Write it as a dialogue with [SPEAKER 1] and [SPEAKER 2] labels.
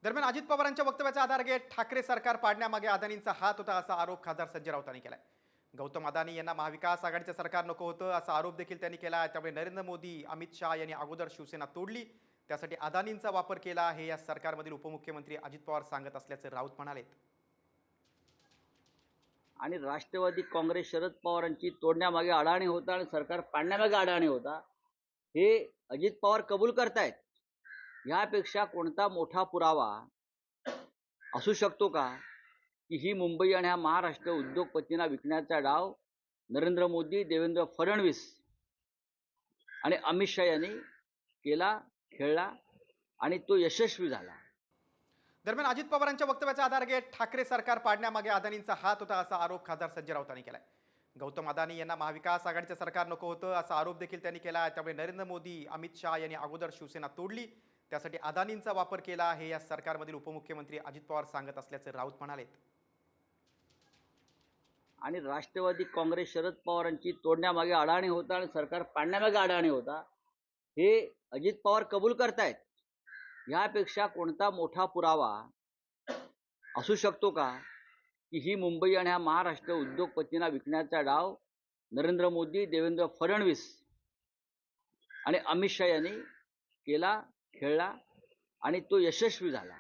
[SPEAKER 1] दरम्यान अजित पवारांच्या वक्तव्याचा आधार घेत ठाकरे सरकार पाडण्यामागे अदानींचा हात होता असा आरोप खासदार संजय राऊतांनी केलाय. गौतम अदानी यांना महाविकास आघाडीचं सरकार नको होतं असा आरोप देखील त्यांनी केला. त्यामुळे नरेंद्र मोदी अमित शहा यांनी अगोदर शिवसेना तोडली, त्यासाठी अदानींचा वापर केला हे या सरकारमधील उपमुख्यमंत्री अजित पवार सांगत असल्याचं राऊत म्हणालेत.
[SPEAKER 2] आणि राष्ट्रवादी काँग्रेस शरद पवारांची तोडण्यामागे अडाणी होता आणि सरकार पाडण्यामागे अडाणी होता हे अजित पवार कबूल करतायत. यापेक्षा कोणता मोठा पुरावा असू शकतो का की ही मुंबई आणि हा महाराष्ट्र उद्योगपतींना विकण्याचा डाव नरेंद्र मोदी, देवेंद्र फडणवीस आणि अमित शहा यांनी केला, खेळला आणि तो यशस्वी झाला.
[SPEAKER 1] दरम्यान अजित पवारांच्या वक्तव्याचा आधार घेत ठाकरे सरकार पाडण्यामागे अदानींचा हात होता असा आरोप खासदार संजय राऊतांनी केलाय. गौतम अदानी यांना महाविकास आघाडीचं सरकार नको होतं असा आरोप देखील त्यांनी केला. त्यामुळे नरेंद्र मोदी अमित शहा यांनी अगोदर शिवसेना तोडली, त्यासाठी अदानींचा वापर केला हे या सरकारमधील उपमुख्यमंत्री अजित पवार सांगत असल्याचं राऊत म्हणालेत.
[SPEAKER 2] आणि राष्ट्रवादी काँग्रेस शरद पवारांची तोडण्यामागे अडाणी होता आणि सरकार पाडण्यामागे अडाणी होता हे अजित पवार कबूल करतायत. यापेक्षा कोणता मोठा पुरावा असू शकतो का की ही मुंबई आणि हा महाराष्ट्र उद्योगपतींना विकण्याचा डाव नरेंद्र मोदी, देवेंद्र फडणवीस आणि अमित शहा यांनी केला, खेळला आणि तो यशस्वी झाला.